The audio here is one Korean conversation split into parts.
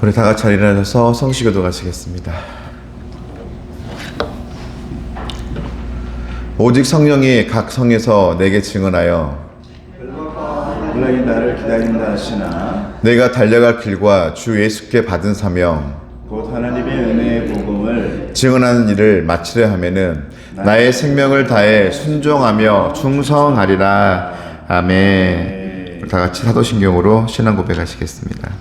우리 다 같이 일어나셔서 성시교도 가시겠습니다. 오직 성령이 각 성에서 내게 증언하여 연락이 나를 기다린다 하시나 내가 달려갈 길과 주 예수께 받은 사명 곧 하나님의 은혜의 복음을 증언하는 일을 마치려 하면은 나의 생명을 다해 순종하며 충성하리라. 아멘. 다 같이 사도신경으로 신앙 고백하시겠습니다.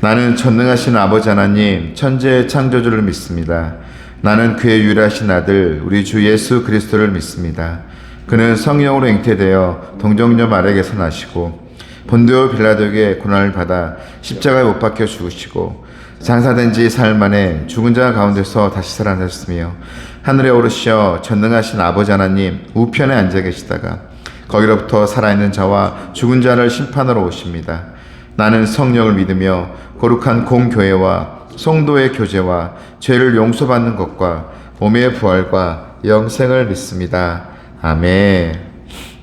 나는 전능하신 아버지 하나님 천지의 창조주를 믿습니다. 나는 그의 유일하신 아들 우리 주 예수 그리스도를 믿습니다. 그는 성령으로 잉태되어 동정녀 마리아에게서 나시고 본디오 빌라도에게 고난을 받아 십자가에 못 박혀 죽으시고 장사된 지 사흘 만에 죽은 자 가운데서 다시 살아나셨으며 하늘에 오르시어 전능하신 아버지 하나님 우편에 앉아 계시다가 거기로부터 살아있는 자와 죽은 자를 심판하러 오십니다. 나는 성령을 믿으며 거룩한 공교회와 성도의 교제와 죄를 용서받는 것과 몸의 부활과 영생을 믿습니다. 아멘.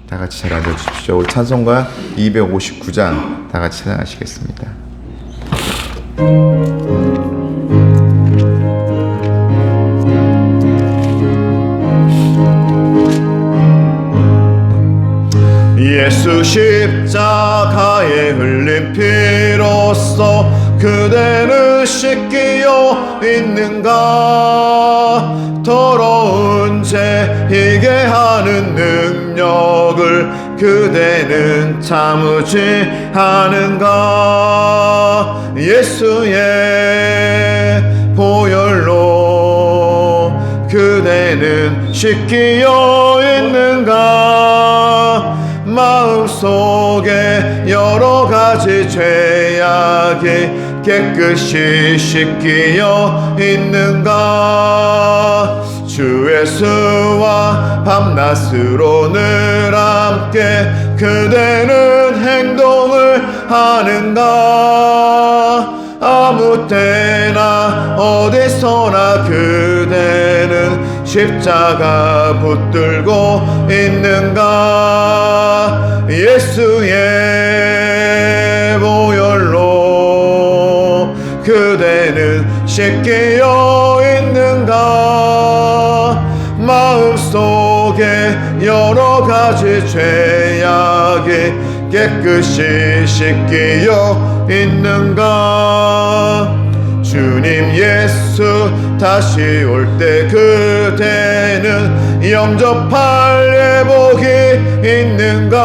다 같이 잘 앉아주십시오. 우리 찬송가 259장 다 같이 찬양하시겠습니다. 예수 십자가에 흘린 피로써 그대는 씻기어 있는가? 더러운 죄 희게 하는 능력을 그대는 참으지 않은가? 예수의 보혈로 그대는 씻기어 있는가? 마음속에 여러 가지 죄악이 깨끗이 씻기어 있는가? 주 예수와 밤낮으로 늘 함께 그대는 행동을 하는가? 아무 때나 어디서나 그대는 십자가 붙들고 있는가? 예수의 보혈로 그대는 씻기어 있는가? 마음속에 여러 가지 죄악이 깨끗이 씻기어 있는가? 주님 예수 다시 올 때 그대는 영접할 예복이 있는가?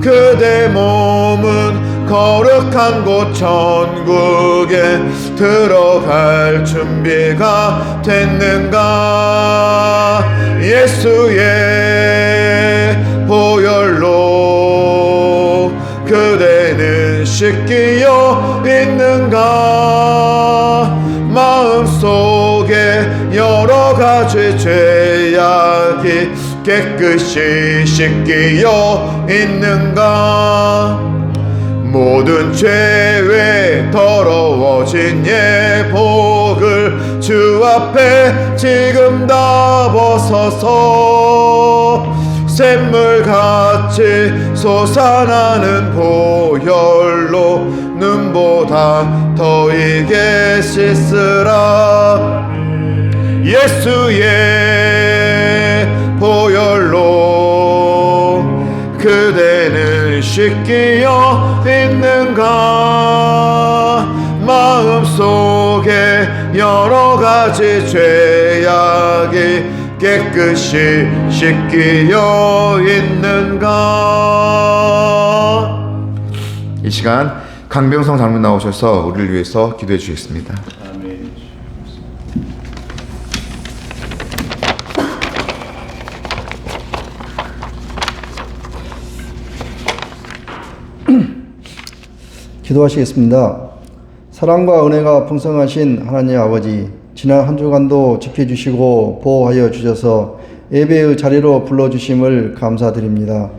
그대 몸은 거룩한 곳 천국에 들어갈 준비가 됐는가? 예수의 보혈로 그대는 씻기어 있는가? 마음속에 여러 가지 죄악이 깨끗이 씻기어 있는가? 모든 죄에 더러워진 예복을 주 앞에 지금 다 벗어서 샘물같이 솟아나는 보혈로 눈보다 더 이게 씻으라. 예수의 보혈로 그대는 씻기어 있는가? 마음속에 여러 가지 죄악이 깨끗이 씻기어 있는가? 이 시간 강병성 장로님 나오셔서 우리를 위해서 기도해 주시겠습니다. 아멘. 기도하시겠습니다. 사랑과 은혜가 풍성하신 하나님 아버지, 지난 한 주간도 지켜주시고 보호하여 주셔서 예배의 자리로 불러주심을 감사드립니다.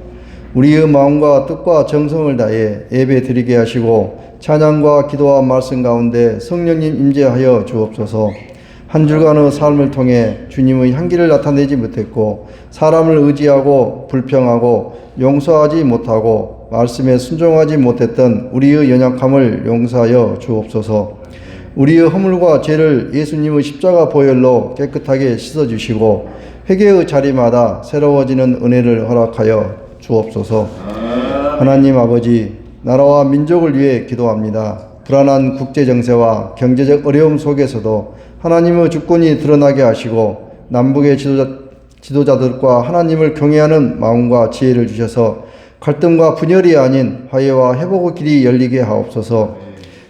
우리의 마음과 뜻과 정성을 다해 예배 드리게 하시고 찬양과 기도와 말씀 가운데 성령님 임재하여 주옵소서. 한 주간의 삶을 통해 주님의 향기를 나타내지 못했고 사람을 의지하고 불평하고 용서하지 못하고 말씀에 순종하지 못했던 우리의 연약함을 용서하여 주옵소서. 우리의 허물과 죄를 예수님의 십자가 보혈로 깨끗하게 씻어주시고 회개의 자리마다 새로워지는 은혜를 허락하여 주옵소서. 하나님 아버지, 나라와 민족을 위해 기도합니다. 불안한 국제 정세와 경제적 어려움 속에서도 하나님의 주권이 드러나게 하시고 남북의 지도자들과 하나님을 경외하는 마음과 지혜를 주셔서 갈등과 분열이 아닌 화해와 회복의 길이 열리게 하옵소서.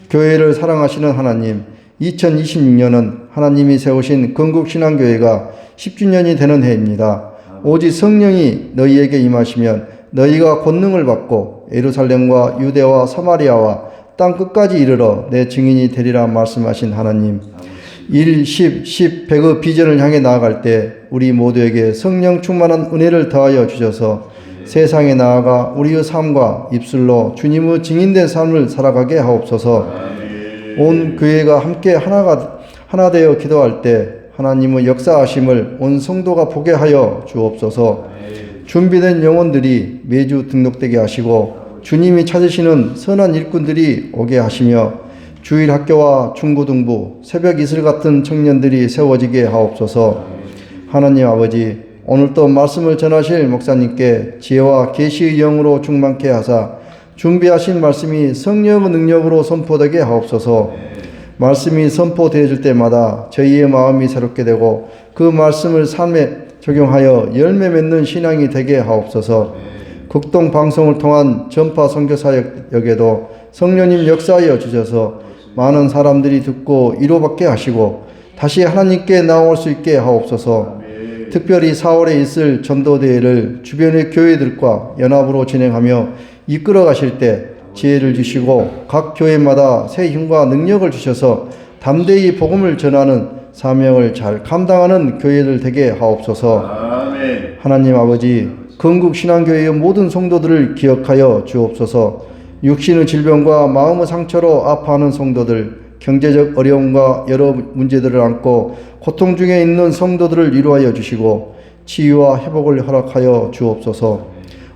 교회를 사랑하시는 하나님, 2026년은 하나님이 세우신 건국신앙교회가 10주년이 되는 해입니다. 오직 성령이 너희에게 임하시면 너희가 권능을 받고 예루살렘과 유대와 사마리아와 땅 끝까지 이르러 내 증인이 되리라 말씀하신 하나님, 1, 10, 10, 100의 비전을 향해 나아갈 때 우리 모두에게 성령 충만한 은혜를 더하여 주셔서 세상에 나아가 우리의 삶과 입술로 주님의 증인된 삶을 살아가게 하옵소서. 온 교회가 함께 하나 되어 기도할 때 하나님의 역사하심을 온 성도가 보게 하여 주옵소서. 준비된 영혼들이 매주 등록되게 하시고 주님이 찾으시는 선한 일꾼들이 오게 하시며 주일 학교와 중고등부, 새벽 이슬 같은 청년들이 세워지게 하옵소서. 하나님 아버지, 오늘도 말씀을 전하실 목사님께 지혜와 계시의 영으로 충만케 하사 준비하신 말씀이 성령의 능력으로 선포되게 하옵소서. 말씀이 선포되어질 때마다 저희의 마음이 새롭게 되고 그 말씀을 삶에 적용하여 열매 맺는 신앙이 되게 하옵소서. 극동 방송을 통한 전파 선교 사역에도 성령님 역사하여 주셔서 많은 사람들이 듣고 위로받게 하시고 다시 하나님께 나올 수 있게 하옵소서. 특별히 4월에 있을 전도대회를 주변의 교회들과 연합으로 진행하며 이끌어 가실 때 지혜를 주시고 각 교회마다 새 힘과 능력을 주셔서 담대히 복음을 전하는 사명을 잘 감당하는 교회들 되게 하옵소서. 아멘. 하나님 아버지, 건국신앙교회의 모든 성도들을 기억하여 주옵소서. 육신의 질병과 마음의 상처로 아파하는 성도들, 경제적 어려움과 여러 문제들을 안고 고통 중에 있는 성도들을 위로하여 주시고 치유와 회복을 허락하여 주옵소서.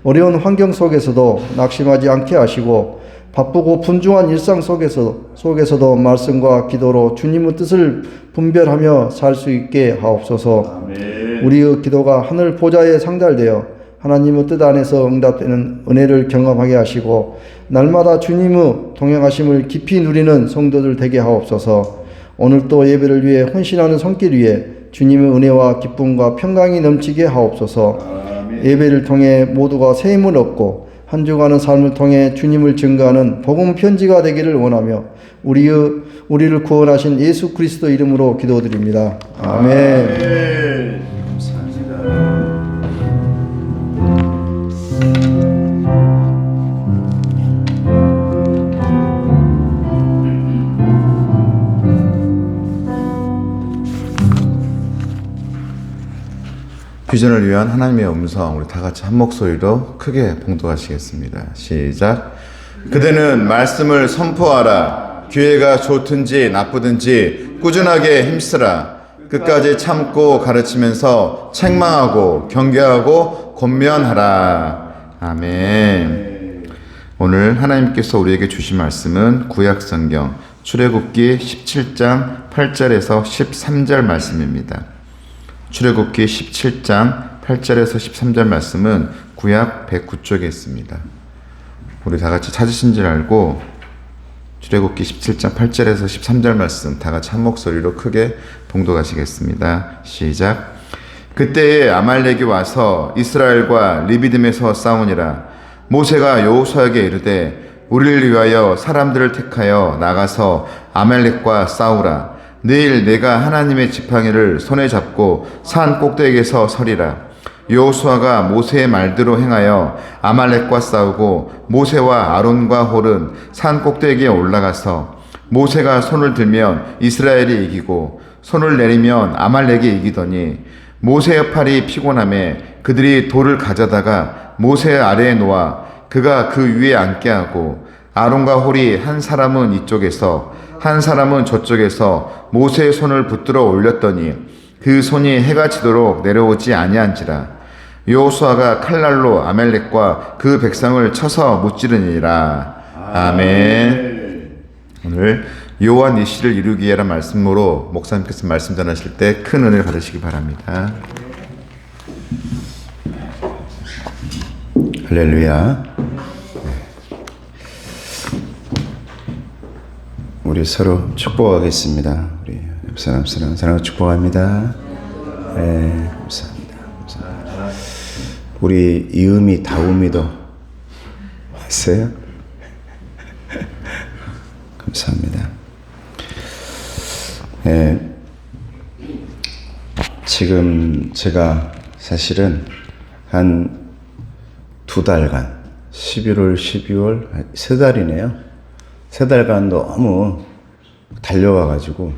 어려운 환경 속에서도 낙심하지 않게 하시고 바쁘고 분주한 일상 속에서도 말씀과 기도로 주님의 뜻을 분별하며 살 수 있게 하옵소서. 우리의 기도가 하늘 보좌에 상달되어 하나님의 뜻 안에서 응답되는 은혜를 경험하게 하시고 날마다 주님의 동행하심을 깊이 누리는 성도들 되게 하옵소서. 오늘도 예배를 위해 헌신하는 손길 위에 주님의 은혜와 기쁨과 평강이 넘치게 하옵소서. 예배를 통해 모두가 새 힘을 얻고 한 주간의 삶을 통해 주님을 증거하는 복음 편지가 되기를 원하며 우리를 구원하신 예수 그리스도 이름으로 기도드립니다. 아멘. 감사합니다. 비전을 위한 하나님의 음성, 우리 다 같이 한 목소리로 크게 봉독하시겠습니다. 시작. 그대는 말씀을 선포하라. 기회가 좋든지 나쁘든지 꾸준하게 힘쓰라. 끝까지 참고 가르치면서 책망하고 경계하고 권면하라. 아멘. 오늘 하나님께서 우리에게 주신 말씀은 구약성경 출애굽기 17장 8절에서 13절 말씀입니다. 출애굽기 17장 8절에서 13절 말씀은 구약 109쪽에 있습니다. 우리 다 같이 찾으신 줄 알고 출애굽기 17장 8절에서 13절 말씀 다 같이 한 목소리로 크게 봉독하시겠습니다. 시작. 그때에 아말렉이 와서 이스라엘과 리비딤에서 싸우니라. 모세가 여호수아에게 이르되 우리를 위하여 사람들을 택하여 나가서 아말렉과 싸우라. 내일 내가 하나님의 지팡이를 손에 잡고 산 꼭대기에서 서리라. 여호수아가 모세의 말대로 행하여 아말렉과 싸우고 모세와 아론과 홀은 산 꼭대기에 올라가서 모세가 손을 들면 이스라엘이 이기고 손을 내리면 아말렉이 이기더니 모세의 팔이 피곤함에 그들이 돌을 가져다가 모세 아래에 놓아 그가 그 위에 앉게 하고 아론과 홀이 한 사람은 이쪽에서 한 사람은 저쪽에서 모세의 손을 붙들어 올렸더니 그 손이 해가 지도록 내려오지 아니한지라. 여호수아가 칼날로 아말렉과 그 백성을 쳐서 무찌르니라. 아멘. 오늘 여호와 니시를 이루기 위하란 말씀으로 목사님께서 말씀 전하실 때 큰 은혜를 받으시기 바랍니다. 할렐루야. 우리 서로 축복하겠습니다. 우리 옆 사람 사랑하고 축복합니다. 네, 감사합니다. 감사합니다. 우리 이음이 다음이도 왔어요? 감사합니다. 네, 지금 제가 사실은 한 2달간 11월, 12월 3달이네요. 3달간 너무 달려와가지고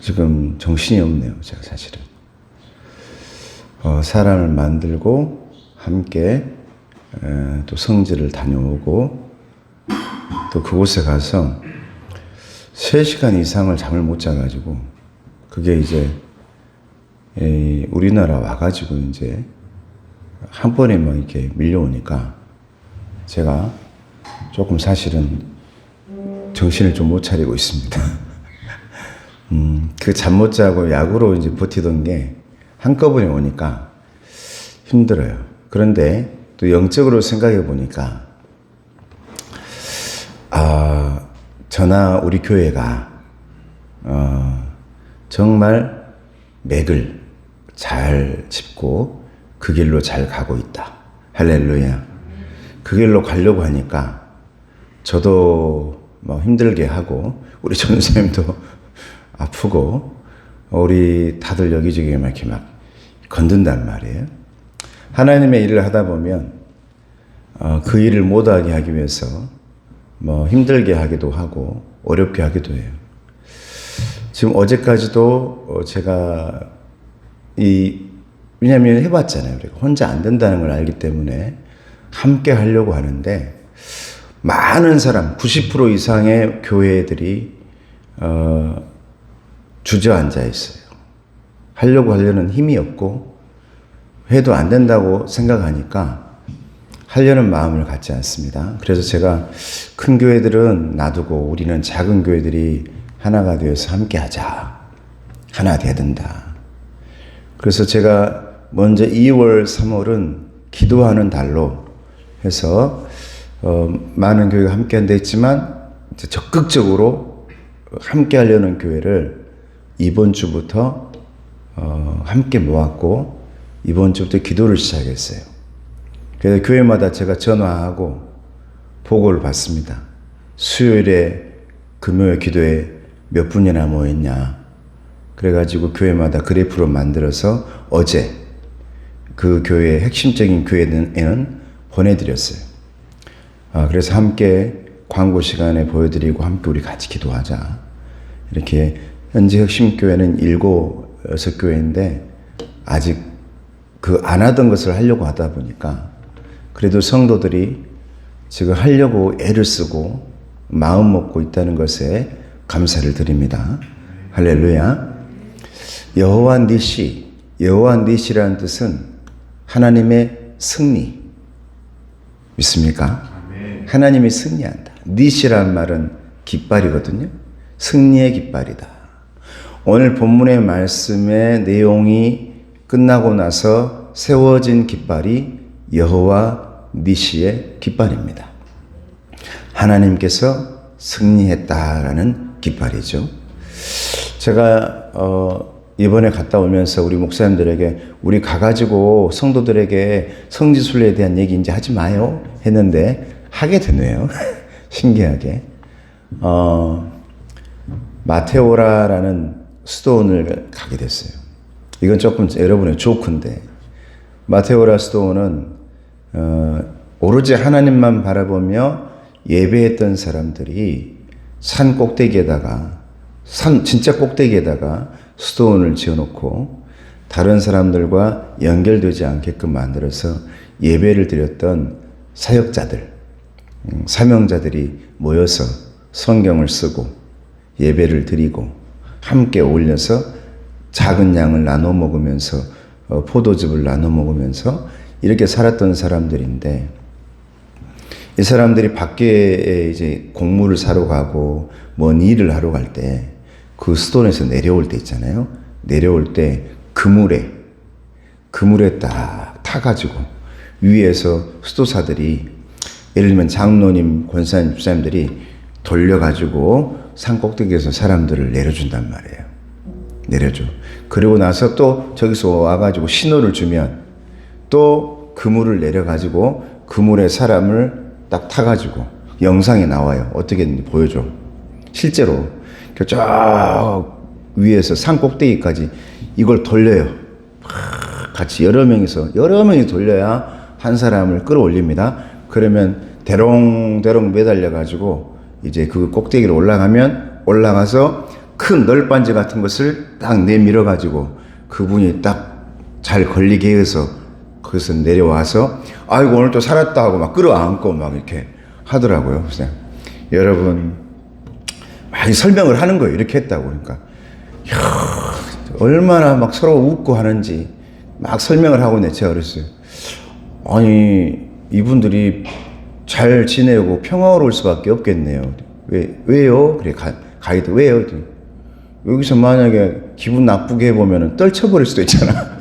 지금 정신이 없네요. 제가 사실은 사람을 만들고 함께 또 성지를 다녀오고 또 그곳에 가서 3시간 이상을 잠을 못 자가지고 그게 이제 우리나라 와가지고 이제 한 번에 막 이렇게 밀려오니까 제가 조금 사실은 정신을 좀 못 차리고 있습니다. 그 잠 못 자고 약으로 이제 버티던 게 한꺼번에 오니까 힘들어요. 그런데 또 영적으로 생각해 보니까 저나 우리 교회가 정말 맥을 잘 짚고 그 길로 잘 가고 있다. 할렐루야. 그 길로 가려고 하니까 저도 뭐 힘들게 하고 우리 전사님도 아프고 우리 다들 여기저기 막 이렇게 막 건든단 말이에요. 하나님의 일을 하다 보면 그 일을 못하게 하기 위해서 뭐 힘들게 하기도 하고 어렵게 하기도 해요. 지금 어제까지도 제가 왜냐하면 해봤잖아요. 우리가 혼자 안 된다는 걸 알기 때문에 함께 하려고 하는데 많은 사람 90% 이상의 교회들이 주저앉아 있어요. 하려는 힘이 없고 해도 안 된다고 생각하니까 하려는 마음을 갖지 않습니다. 그래서 제가 큰 교회들은 놔두고 우리는 작은 교회들이 하나가 되어서 함께 하자. 하나 돼야 된다. 그래서 제가 먼저 2월, 3월은 기도하는 달로 해서 많은 교회가 함께 한다 했지만 적극적으로 함께 하려는 교회를 이번 주부터 함께 모았고 이번 주부터 기도를 시작했어요. 그래서 교회마다 제가 전화하고 보고를 받습니다. 수요일에 금요일 기도에 몇 분이나 모였냐. 그래가지고 교회마다 그래프로 만들어서 어제 그 교회의 핵심적인 교회에는 보내드렸어요. 그래서 함께 광고 시간에 보여드리고 함께 우리 같이 기도하자. 이렇게 현재 핵심 교회는 7, 6교회인데 아직 그 안 하던 것을 하려고 하다 보니까 그래도 성도들이 지금 하려고 애를 쓰고 마음 먹고 있다는 것에 감사를 드립니다. 할렐루야. 여호와 니시, 여호와 니시라는 뜻은 하나님의 승리. 믿습니까? 하나님이 승리한다. 니시란 말은 깃발이거든요. 승리의 깃발이다. 오늘 본문의 말씀의 내용이 끝나고 나서 세워진 깃발이 여호와 니시의 깃발입니다. 하나님께서 승리했다라는 깃발이죠. 제가 이번에 갔다 오면서 우리 목사님들에게 우리 가가지고 성도들에게 성지순례에 대한 얘기 이제 하지 마요 했는데 하게 되네요. 신기하게. 마테오라라는 수도원을 가게 됐어요. 이건 조금 여러분의 조크인데 마테오라 수도원은 오로지 하나님만 바라보며 예배했던 사람들이 산 꼭대기에다가 진짜 꼭대기에다가 수도원을 지어놓고 다른 사람들과 연결되지 않게끔 만들어서 예배를 드렸던 사역자들, 사명자들이 모여서 성경을 쓰고 예배를 드리고 함께 어울려서 작은 양을 나눠 먹으면서 포도즙을 나눠 먹으면서 이렇게 살았던 사람들인데, 이 사람들이 밖에 이제 곡물을 사러 가고 뭔 일을 하러 갈 때 그 수돈에서 내려올 때 있잖아요. 내려올 때 그물에 딱 타가지고 위에서 수도사들이, 예를 들면 장로님, 권사님, 집사님들이 돌려가지고 산 꼭대기에서 사람들을 내려준단 말이에요. 내려줘. 그리고 나서 또 저기서 와가지고 신호를 주면 또 그물을 내려가지고 그물에 사람을 딱 타가지고, 영상에 나와요. 어떻게 했는지 보여줘. 실제로 저 위에서 산 꼭대기까지 이걸 돌려요. 같이 여러 명이 돌려야 한 사람을 끌어올립니다. 그러면 대롱대롱 매달려 가지고 이제 그 꼭대기로 올라가서 큰 널빤지 같은 것을 딱 내밀어 가지고 그분이 딱 잘 걸리게 해서 거기서 내려와서 아이고 오늘 또 살았다 하고 막 끌어안고 막 이렇게 하더라고요. 그래서 여러분 막 설명을 하는 거예요. 이렇게 했다고. 그러니까 이야, 얼마나 막 서로 웃고 하는지 막 설명을 하고 있는데 제가 그랬어요. 아니 이분들이 잘 지내고 평화로울 수밖에 없겠네요. 왜요? 그래 가이드 왜요? 여기서 만약에 기분 나쁘게 해보면 떨쳐버릴 수도 있잖아.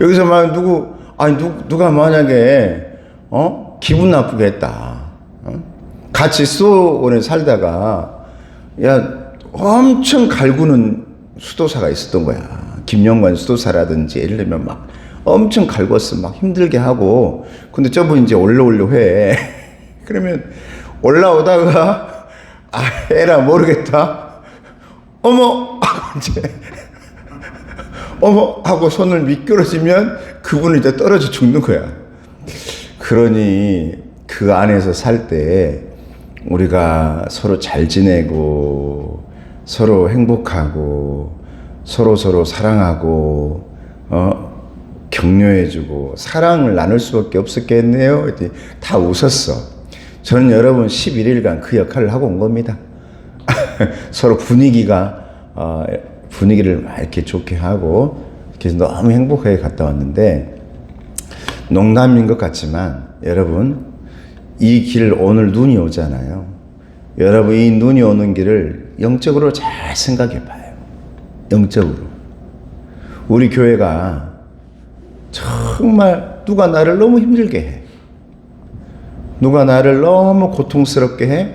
여기서 만약 누가 만약에 기분 나쁘게 했다. 같이 수도원에 살다가 엄청 갈구는 수도사가 있었던 거야. 김영관 수도사라든지 예를 들면 막 엄청 갈궜어. 막 힘들게 하고. 근데 저분 이제 올라오려 해. 그러면 올라오다가 에라 모르겠다. 어머 하고 이제 어머 하고 손을 미끄러지면 그분은 이제 떨어져 죽는 거야. 그러니 그 안에서 살 때 우리가 서로 잘 지내고 서로 행복하고 서로 사랑하고 격려해주고 사랑을 나눌 수밖에 없었겠네요. 다 웃었어. 저는 여러분 11일간 그 역할을 하고 온 겁니다. 서로 분위기를 막 이렇게 좋게 하고 그래서 너무 행복하게 갔다 왔는데, 농담인 것 같지만 여러분 이 길 오늘 눈이 오잖아요. 여러분 이 눈이 오는 길을 영적으로 잘 생각해 봐요. 영적으로 우리 교회가 정말 누가 나를 너무 힘들게 해, 누가 나를 너무 고통스럽게 해,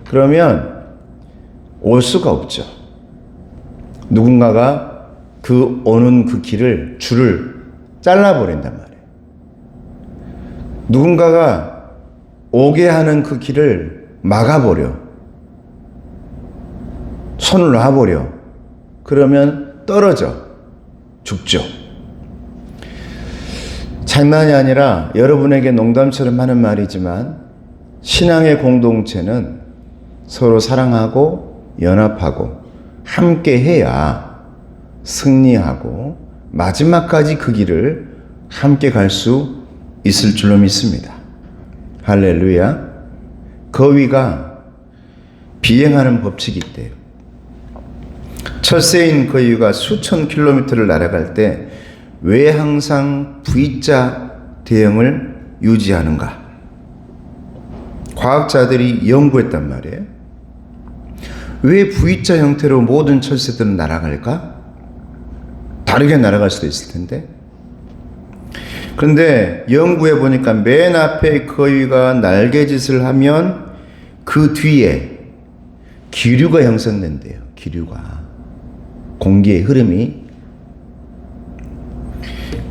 그러면 올 수가 없죠. 누군가가 오는 그 줄을 잘라버린단 말이에요. 누군가가 오게 하는 그 길을 막아버려. 손을 놔버려. 그러면 떨어져. 죽죠. 장난이 아니라 여러분에게 농담처럼 하는 말이지만 신앙의 공동체는 서로 사랑하고 연합하고 함께 해야 승리하고 마지막까지 그 길을 함께 갈 수 있을 줄로 믿습니다. 할렐루야. 거위가 비행하는 법칙이 있대요. 철새인 거위가 수천 킬로미터를 날아갈 때 왜 항상 V자 대형을 유지하는가? 과학자들이 연구했단 말이에요. 왜 V자 형태로 모든 철새들은 날아갈까? 다르게 날아갈 수도 있을 텐데. 그런데 연구해 보니까 맨 앞에 거위가 날개짓을 하면 그 뒤에 기류가 형성된대요. 기류가. 공기의 흐름이.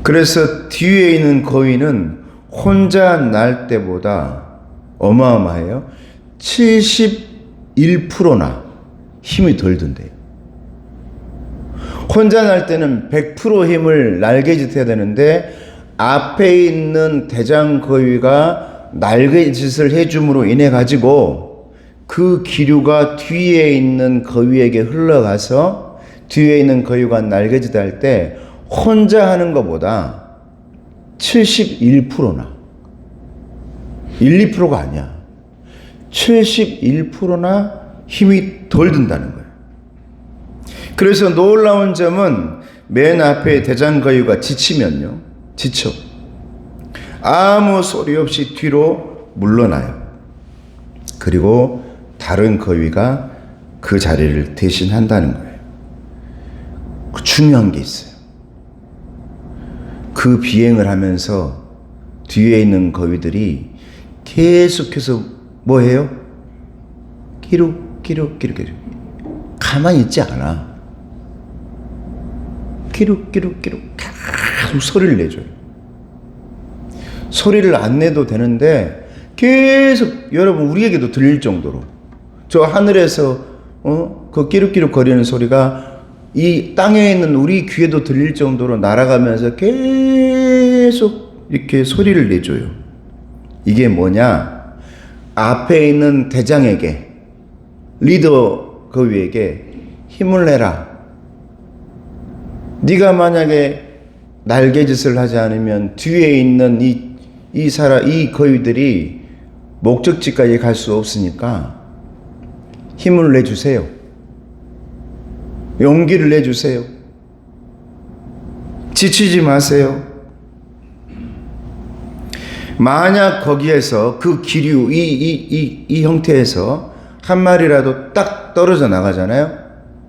그래서 뒤에 있는 거위는 혼자 날 때보다 어마어마해요. 71%나 힘이 덜 든대요. 혼자 날 때는 100% 힘을 날개짓 해야 되는데 앞에 있는 대장거위가 날개짓을 해줌으로 인해 가지고 그 기류가 뒤에 있는 거위에게 흘러가서 뒤에 있는 거위가 날개짓 할 때 혼자 하는 것보다 71%나 1, 2%가 아니야. 71%나 힘이 덜 든다는 거예요. 그래서 놀라운 점은 맨 앞에 대장거위가 지치면요, 지쳐 아무 소리 없이 뒤로 물러나요. 그리고 다른 거위가 그 자리를 대신한다는 거예요. 중요한 게 있어요. 그 비행을 하면서 뒤에 있는 거위들이 계속해서 뭐 해요? 끼룩 가만히 있지 않아. 끼룩 계속 소리를 내줘요. 소리를 안 내도 되는데 계속, 여러분, 우리에게도 들릴 정도로 저 하늘에서 그 끼룩끼룩 거리는 소리가 이 땅에 있는 우리 귀에도 들릴 정도로 날아가면서 계속 이렇게 소리를 내줘요. 이게 뭐냐? 앞에 있는 대장에게, 리더 거위에게 힘을 내라. 네가 만약에 날개짓을 하지 않으면 뒤에 있는 이 거위들이 목적지까지 갈 수 없으니까 힘을 내주세요. 용기를 내주세요. 지치지 마세요. 만약 거기에서 그 기류, 이 형태에서 한 마리라도 딱 떨어져 나가잖아요.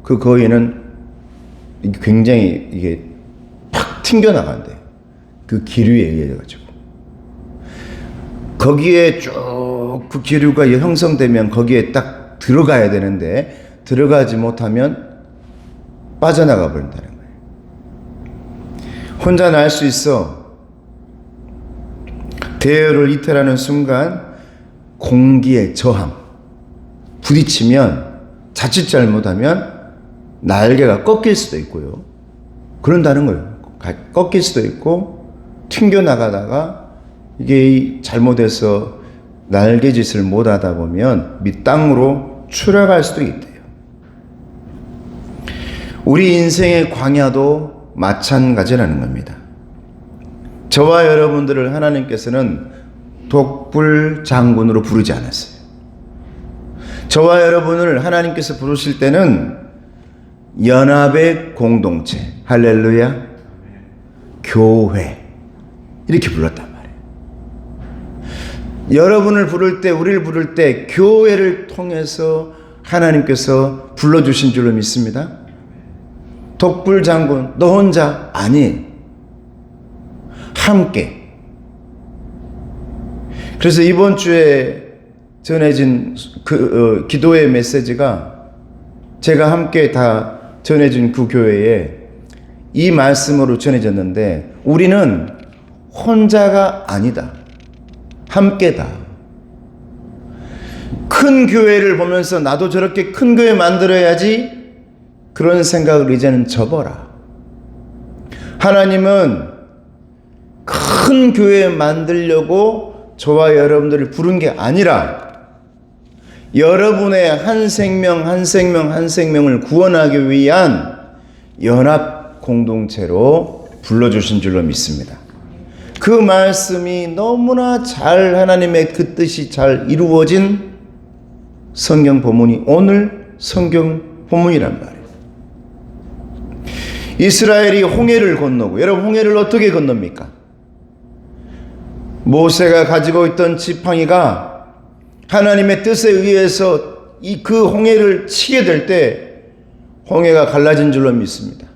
그 거위는 굉장히 이게 팍 튕겨 나간대요. 그 기류에 의해 가지고. 거기에 쭉 그 기류가 형성되면 거기에 딱 들어가야 되는데 들어가지 못하면 빠져나가 버린다는 거예요. 혼자 날 수 있어. 대열을 이탈하는 순간 공기의 저항, 부딪히면 자칫 잘못하면 날개가 꺾일 수도 있고요. 그런다는 거예요. 꺾일 수도 있고 튕겨나가다가 이게 잘못해서 날개짓을 못하다 보면 밑땅으로 추락할 수도 있대요. 우리 인생의 광야도 마찬가지라는 겁니다. 저와 여러분들을 하나님께서는 독불 장군으로 부르지 않았어요. 저와 여러분을 하나님께서 부르실 때는 연합의 공동체, 할렐루야, 교회, 이렇게 불렀단 말이에요. 여러분을 부를 때, 우리를 부를 때 교회를 통해서 하나님께서 불러주신 줄로 믿습니다. 독불 장군, 너 혼자? 아니, 함께. 그래서 이번 주에 전해진 기도의 메시지가 제가 함께 다 전해진 그 교회에 이 말씀으로 전해졌는데, 우리는 혼자가 아니다. 함께다. 큰 교회를 보면서 나도 저렇게 큰 교회 만들어야지, 그런 생각을 이제는 접어라. 하나님은 큰 교회 만들려고 저와 여러분들을 부른 게 아니라 여러분의 한 생명 한 생명 한 생명을 구원하기 위한 연합 공동체로 불러주신 줄로 믿습니다. 그 말씀이 너무나 잘, 하나님의 그 뜻이 잘 이루어진 성경 본문이 오늘 성경 본문이란 말이에요. 이스라엘이 홍해를 건너고, 여러분 홍해를 어떻게 건넙니까? 모세가 가지고 있던 지팡이가 하나님의 뜻에 의해서 그 홍해를 치게 될 때 홍해가 갈라진 줄로 믿습니다.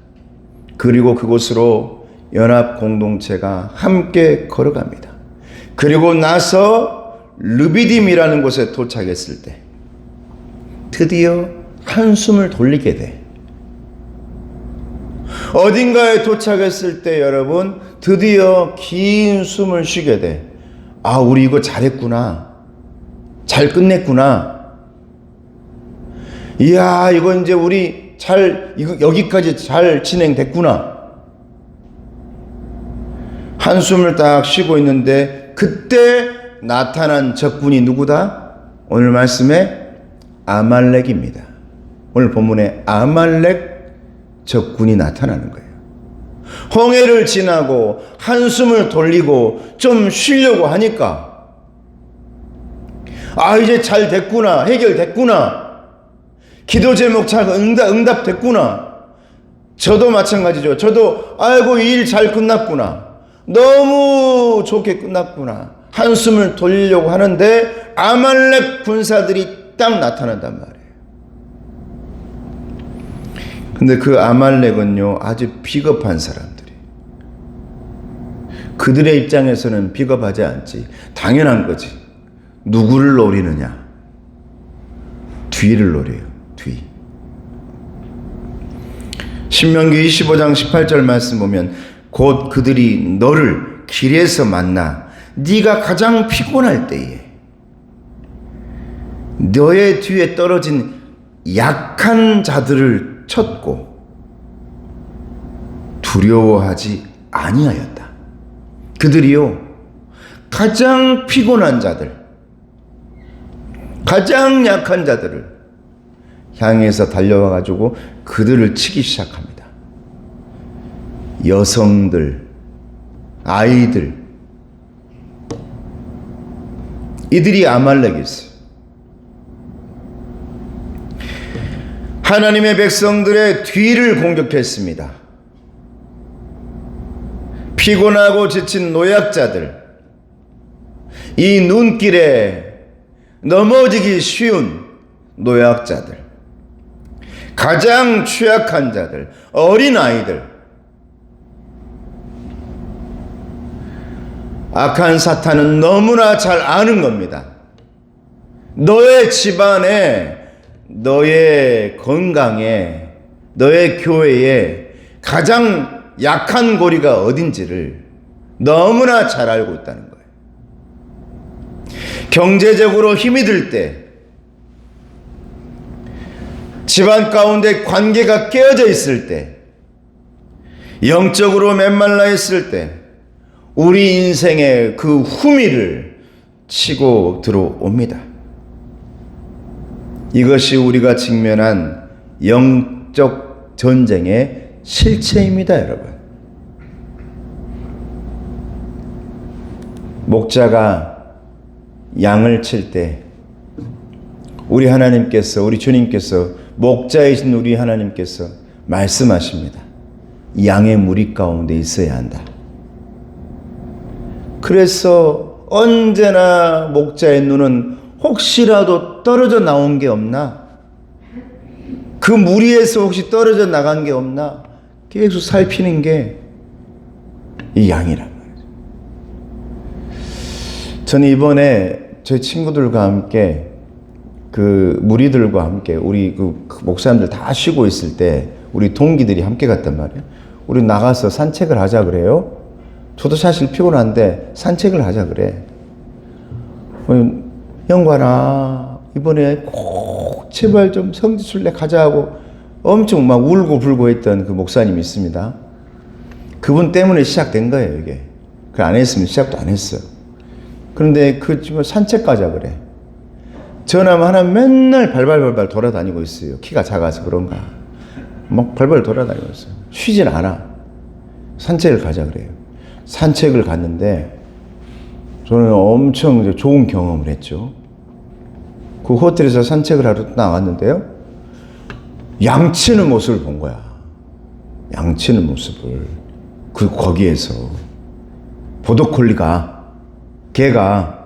그리고 그곳으로 연합 공동체가 함께 걸어갑니다. 그리고 나서 르비딤이라는 곳에 도착했을 때 드디어 한숨을 돌리게 돼. 어딘가에 도착했을 때 여러분 드디어 긴 숨을 쉬게 돼. 아, 우리 이거 잘했구나. 잘 끝냈구나. 이야, 이거 이제 우리 이거 여기까지 잘 진행됐구나. 한숨을 딱 쉬고 있는데 그때 나타난 적군이 누구다? 오늘 말씀에 아말렉입니다. 오늘 본문에 아말렉 적군이 나타나는 거예요. 홍해를 지나고 한숨을 돌리고 좀 쉬려고 하니까 아, 이제 잘 됐구나, 해결됐구나, 기도 제목 잘 응답됐구나, 저도 마찬가지죠. 저도 아이고 일 잘 끝났구나. 너무 좋게 끝났구나. 한숨을 돌리려고 하는데 아말렉 군사들이 딱 나타난단 말이에요. 근데 그 아말렉은요, 아주 비겁한 사람들이. 그들의 입장에서는 비겁하지 않지. 당연한 거지. 누구를 노리느냐? 뒤를 노려요. 뒤. 신명기 25장 18절 말씀 보면 곧 그들이 너를 길에서 만나 네가 가장 피곤할 때에 너의 뒤에 떨어진 약한 자들을 쳤고 두려워하지 아니하였다. 그들이요, 가장 피곤한 자들, 가장 약한 자들을 향해서 달려와 가지고 그들을 치기 시작합니다. 여성들, 아이들, 이들이 아말렉이었어요. 하나님의 백성들의 뒤를 공격했습니다. 피곤하고 지친 노약자들, 이 눈길에 넘어지기 쉬운 노약자들, 가장 취약한 자들, 어린아이들, 악한 사탄은 너무나 잘 아는 겁니다. 너의 집안에, 너의 건강에, 너의 교회에 가장 약한 고리가 어딘지를 너무나 잘 알고 있다는 거예요. 경제적으로 힘이 들 때, 집안 가운데 관계가 깨어져 있을 때, 영적으로 메말라 있을 때, 우리 인생의 그 후미를 치고 들어옵니다. 이것이 우리가 직면한 영적 전쟁의 실체입니다, 여러분. 목자가 양을 칠 때 우리 하나님께서, 우리 주님께서, 목자이신 우리 하나님께서 말씀하십니다. 양의 무리 가운데 있어야 한다. 그래서 언제나 목자의 눈은 혹시라도 떨어져 나온 게 없나? 그 무리에서 혹시 떨어져 나간 게 없나? 계속 살피는 게 이 양이란 말이죠. 저는 이번에 저희 친구들과 함께 그 무리들과 함께 우리 그 목사님들 다 쉬고 있을 때 우리 동기들이 함께 갔단 말이에요. 우리 나가서 산책을 하자 그래요. 저도 사실 피곤한데 산책을 하자 그래. 영관아, 이번에 꼭 제발 좀 성지순례 가자 하고 엄청 막 울고 불고 했던 그 목사님이 있습니다. 그분 때문에 시작된 거예요, 이게. 그 안 했으면 시작도 안 했어요. 그런데 그 산책 가자 그래. 저놈 하나 맨날 발발발발 돌아다니고 있어요. 키가 작아서 그런가. 막 발발 돌아다니고 있어요. 쉬진 않아. 산책을 가자 그래요. 산책을 갔는데 저는 엄청 좋은 경험을 했죠. 그 호텔에서 산책을 하러 나왔는데요. 양치는 모습을 본 거야. 양치는 모습을. 거기에서. 보더콜리가, 걔가,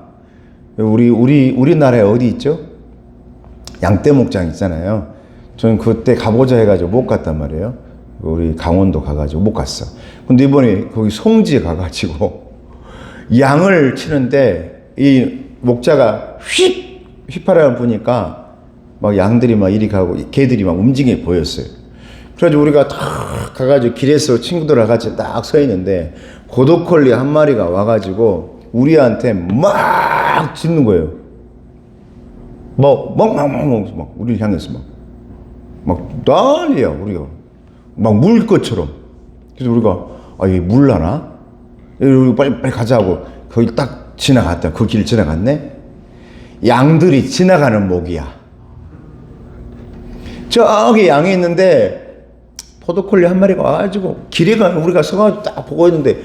우리나라에 어디 있죠? 양떼 목장 있잖아요. 저는 그때 가보자 해가지고 못 갔단 말이에요. 우리 강원도 가가지고 못 갔어. 근데 이번에 거기 송지에 가가지고 양을 치는데 이 목자가 휘파람을 부니까 막 양들이 막 이리 가고 개들이 막 움직이게 보였어요. 그래가지고 우리가 딱 가가지고 길에서 친구들하고 같이 딱 서 있는데 보더콜리 한 마리가 와가지고 우리한테 막 짖는 거예요. 막 우리를 향해서 막 난리야, 우리가. 막 물 것처럼. 그래서 우리가, 이게 물라나? 우리 빨리 가자고 거기 딱 지나갔다. 그 길 지나갔네? 양들이 지나가는 목이야. 저기 양이 있는데, 포도콜리 한 마리가 와가지고, 길에 가면 우리가 서가지고 딱 보고 있는데,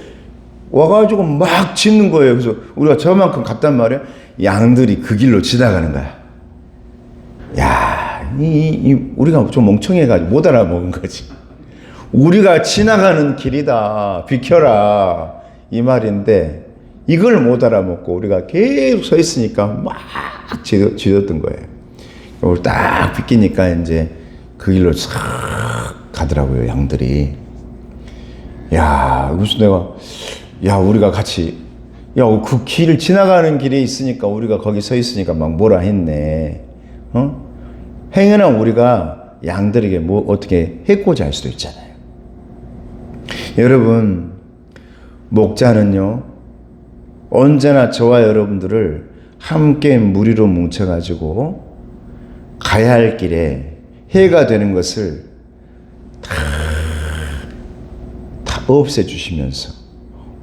와가지고 막 짖는 거예요. 그래서 우리가 저만큼 갔단 말이야. 양들이 그 길로 지나가는 거야. 야, 우리가 좀 멍청해가지고 못 알아먹은 거지. 우리가 지나가는 길이다. 비켜라. 이 말인데 이걸 못 알아먹고 우리가 계속 서 있으니까 막 짖었던 거예요. 그걸 딱 비키니까 이제 그 길로 싹 가더라고요, 양들이. 야, 그래서 내가, 우리가 같이, 그 길을 지나가는 길에 있으니까 우리가 거기 서 있으니까 막 뭐라 했네. 행여나 우리가 양들에게 뭐 어떻게 해코지 할 수도 있잖아요. 여러분, 목자는요, 언제나 저와 여러분들을 함께 무리로 뭉쳐가지고 가야 할 길에 해가 되는 것을 다 없애주시면서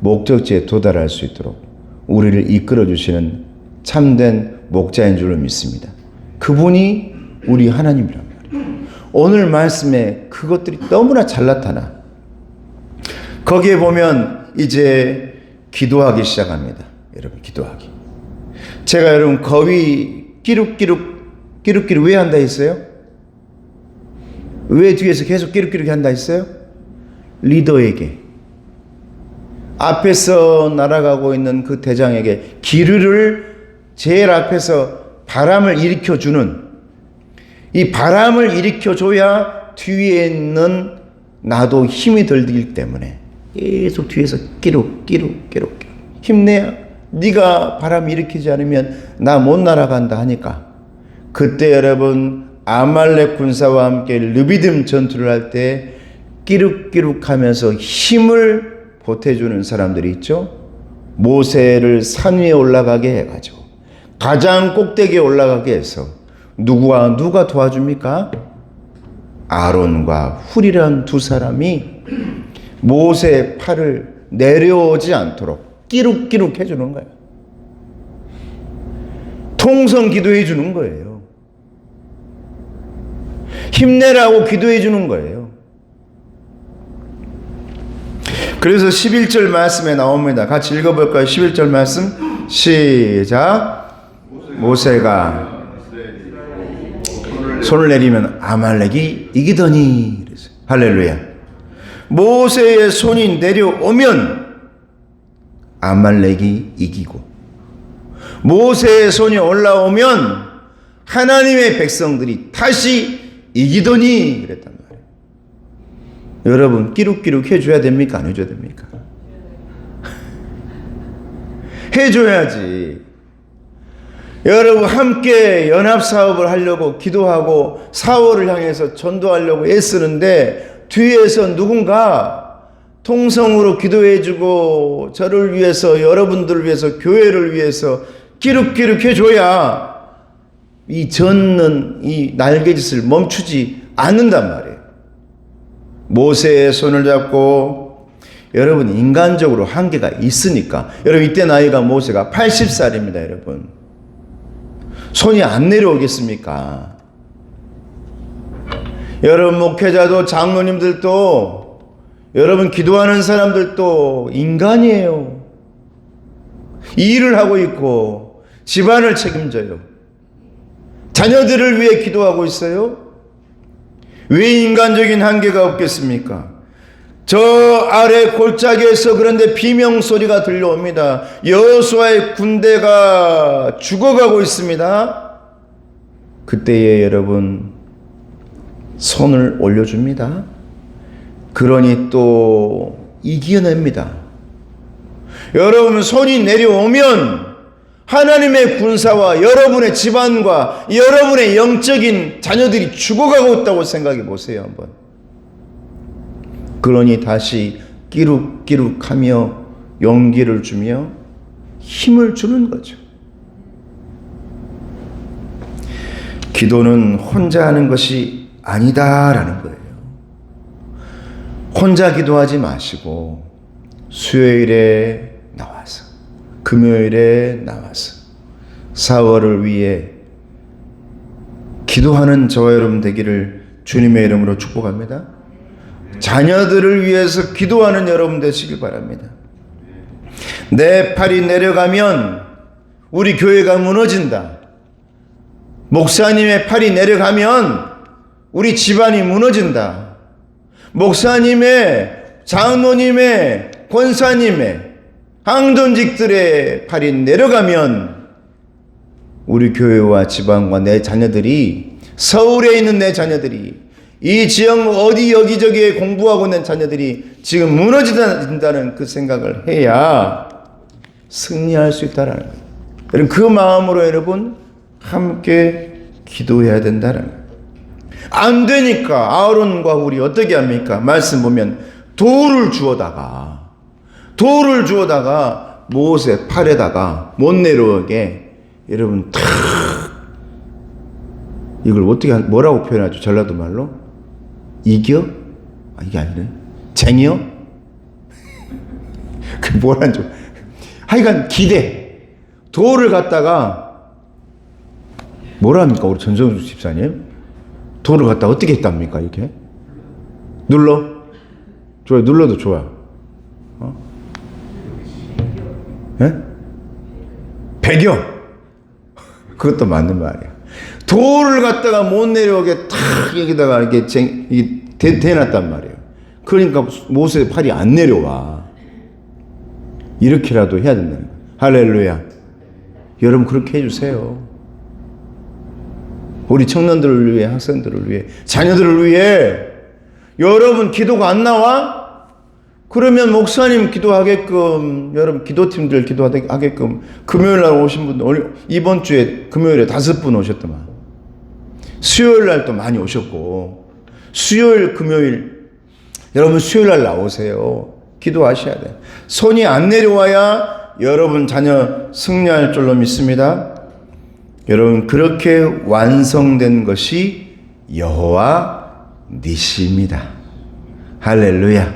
목적지에 도달할 수 있도록 우리를 이끌어주시는 참된 목자인 줄로 믿습니다. 그분이 우리 하나님이란 말이에요. 오늘 말씀에 그것들이 너무나 잘 나타나. 거기에 보면 이제 기도하기 시작합니다. 여러분, 기도하기. 제가 여러분 거위 끼룩끼룩 왜 한다 했어요? 왜 뒤에서 계속 끼룩끼룩 한다 했어요? 리더에게, 앞에서 날아가고 있는 그 대장에게 기류를 제일 앞에서 바람을 일으켜주는, 이 바람을 일으켜줘야 뒤에 있는 나도 힘이 들기 때문에 계속 뒤에서 끼룩 힘내야, 네가 바람 일으키지 않으면 나 못 날아간다 하니까, 그때 여러분 아말렉 군사와 함께 르비딤 전투를 할 때 끼룩끼룩 하면서 힘을 보태주는 사람들이 있죠. 모세를 산 위에 올라가게 해가지고 가장 꼭대기에 올라가게 해서 누가 도와줍니까? 아론과 훌이라는 두 사람이 모세의 팔을 내려오지 않도록 끼룩끼룩 해주는 거예요. 통성 기도해 주는 거예요. 힘내라고 기도해 주는 거예요. 그래서 11절 말씀에 나옵니다. 같이 읽어볼까요? 11절 말씀 시작. 모세가 손을 내리면 아말렉이 이기더니. 할렐루야. 모세의 손이 내려오면 아말렉이 이기고, 모세의 손이 올라오면 하나님의 백성들이 다시 이기더니 그랬단 말이에요. 여러분, 끼룩끼룩 해줘야 됩니까? 안 해줘야 됩니까? 해줘야지. 여러분, 함께 연합사업을 하려고 기도하고 사월을 향해서 전도하려고 애쓰는데 뒤에서 누군가 통성으로 기도해주고 저를 위해서, 여러분들을 위해서, 교회를 위해서 끼룩끼룩 해줘야 이 젓는 이 날개짓을 멈추지 않는단 말이에요. 모세의 손을 잡고, 여러분 인간적으로 한계가 있으니까, 여러분 이때 나이가 모세가 80살입니다. 여러분 손이 안 내려오겠습니까? 여러분 목회자도, 장로님들도, 여러분 기도하는 사람들도 인간이에요. 일을 하고 있고 집안을 책임져요. 자녀들을 위해 기도하고 있어요. 왜 인간적인 한계가 없겠습니까? 저 아래 골짜기에서 그런데 비명소리가 들려옵니다. 여호수아의 군대가 죽어가고 있습니다. 그때에 여러분 손을 올려줍니다. 그러니 또 이겨냅니다. 여러분 손이 내려오면 하나님의 군사와 여러분의 집안과 여러분의 영적인 자녀들이 죽어가고 있다고 생각해 보세요 한번. 그러니 다시 끼룩끼룩하며 용기를 주며 힘을 주는 거죠. 기도는 혼자 하는 것이 아니다라는 거예요. 혼자 기도하지 마시고 수요일에 나와서, 금요일에 나와서 사월을 위해 기도하는 저와 여러분 되기를 주님의 이름으로 축복합니다. 자녀들을 위해서 기도하는 여러분 되시길 바랍니다. 내 팔이 내려가면 우리 교회가 무너진다. 목사님의 팔이 내려가면 우리 집안이 무너진다. 목사님의, 장로님의, 권사님의, 항존직들의 팔이 내려가면 우리 교회와 지방과 내 자녀들이, 서울에 있는 내 자녀들이, 이 지역 어디 여기저기에 공부하고 있는 자녀들이 지금 무너진다는 그 생각을 해야 승리할 수 있다는 거예요. 여러분, 그 마음으로 여러분 함께 기도해야 된다는 거예요. 안 되니까 아론과 훌이 어떻게 합니까? 말씀 보면 돌을 주워다가 모세 팔에다가 못 내려오게 여러분 탁, 이걸 어떻게 뭐라고 표현하죠? 전라도 말로 이겨? 이게 아니네. 쟁여? 그 뭐라는지. 하여간 기대. 돌을 갖다가 뭐라 합니까? 우리 전성수 집사님. 돌을 갖다가 어떻게 했답니까? 이렇게 눌러? 좋아요. 눌러도 좋아요. 예? 배겨. 그것도 맞는 말이야. 돌을 갖다가 못 내려오게 탁 여기다가 이렇게 대놨단 말이에요. 그러니까 모세의 팔이 안 내려와. 이렇게라도 해야 된다는 거예요. 할렐루야. 여러분 그렇게 해주세요. 우리 청년들을 위해, 학생들을 위해, 자녀들을 위해. 여러분 기도가 안 나와? 그러면 목사님 기도하게끔, 여러분 기도팀들 기도하게끔 금요일 날 오신 분들, 이번 주에 금요일에 5분 오셨더만. 수요일 날 또 많이 오셨고, 수요일, 금요일, 여러분 수요일 날 나오세요. 기도하셔야 돼요. 손이 안 내려와야 여러분 자녀 승리할 줄로 믿습니다. 여러분 그렇게 완성된 것이 여호와 니시입니다. 할렐루야.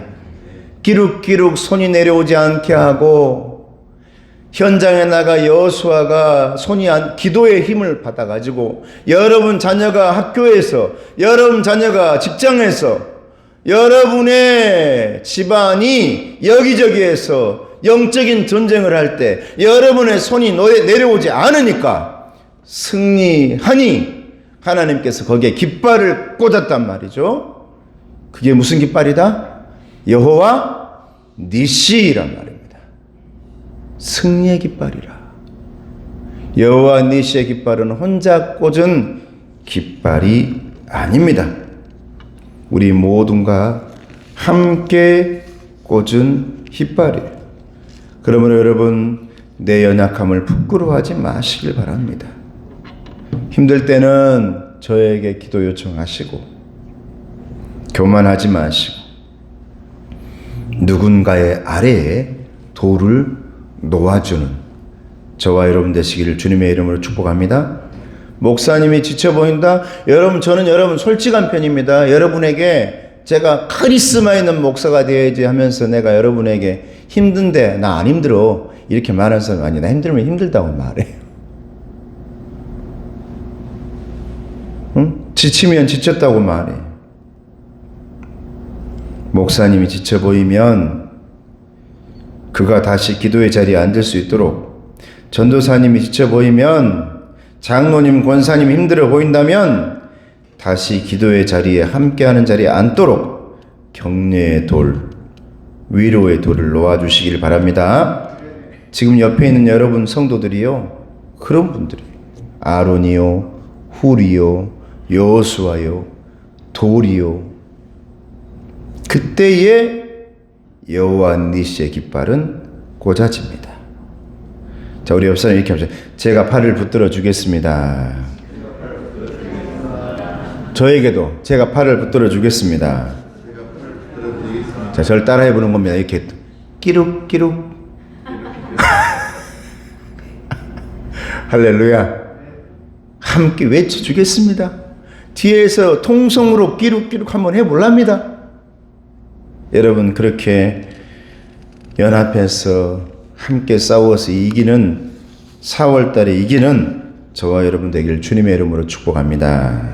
끼룩끼룩 손이 내려오지 않게 하고 현장에 나가 여호수아가 기도의 힘을 받아가지고 여러분 자녀가 학교에서, 여러분 자녀가 직장에서, 여러분의 집안이 여기저기에서 영적인 전쟁을 할 때 여러분의 손이 내려오지 않으니까 승리하니 하나님께서 거기에 깃발을 꽂았단 말이죠. 그게 무슨 깃발이다? 여호와 니시란 말입니다. 승리의 깃발이라. 여호와 니시의 깃발은 혼자 꽂은 깃발이 아닙니다. 우리 모두가 함께 꽂은 깃발이에요. 그러므로 여러분 내 연약함을 부끄러워하지 마시길 바랍니다. 힘들 때는 저에게 기도 요청하시고 교만하지 마시고 누군가의 아래에 돌을 놓아주는 저와 여러분 되시기를 주님의 이름으로 축복합니다. 목사님이 지쳐 보인다? 저는 여러분 솔직한 편입니다. 여러분에게 제가 카리스마 있는 목사가 되어야지 하면서 내가 여러분에게 힘든데 나 안 힘들어 이렇게 말하는 사람 아니야. 나 힘들면 힘들다고 말해요. 응? 지치면 지쳤다고 말해. 목사님이 지쳐 보이면 그가 다시 기도의 자리에 앉을 수 있도록, 전도사님이 지쳐 보이면, 장로님, 권사님 힘들어 보인다면 다시 기도의 자리에 함께하는 자리에 앉도록 격려의 돌, 위로의 돌을 놓아주시길 바랍니다. 지금 옆에 있는 여러분 성도들이요, 그런 분들이에요. 아론이요, 훌이요, 여호수아요, 돌이요. 그때의 여호와 니시의 깃발은 꽂아집니다. 자, 우리 옆 사람 이렇게 합시다. 제가 팔을 붙들어 주겠습니다. 저에게도 제가 팔을 붙들어 주겠습니다. 자, 저를 따라해 보는 겁니다. 이렇게 끼룩끼룩. 할렐루야. 함께 외쳐주겠습니다. 뒤에서 통성으로 끼룩끼룩 한번 해볼랍니다. 여러분 그렇게 연합해서 함께 싸워서 이기는 4월달에 이기는 저와 여러분 되기를 주님의 이름으로 축복합니다.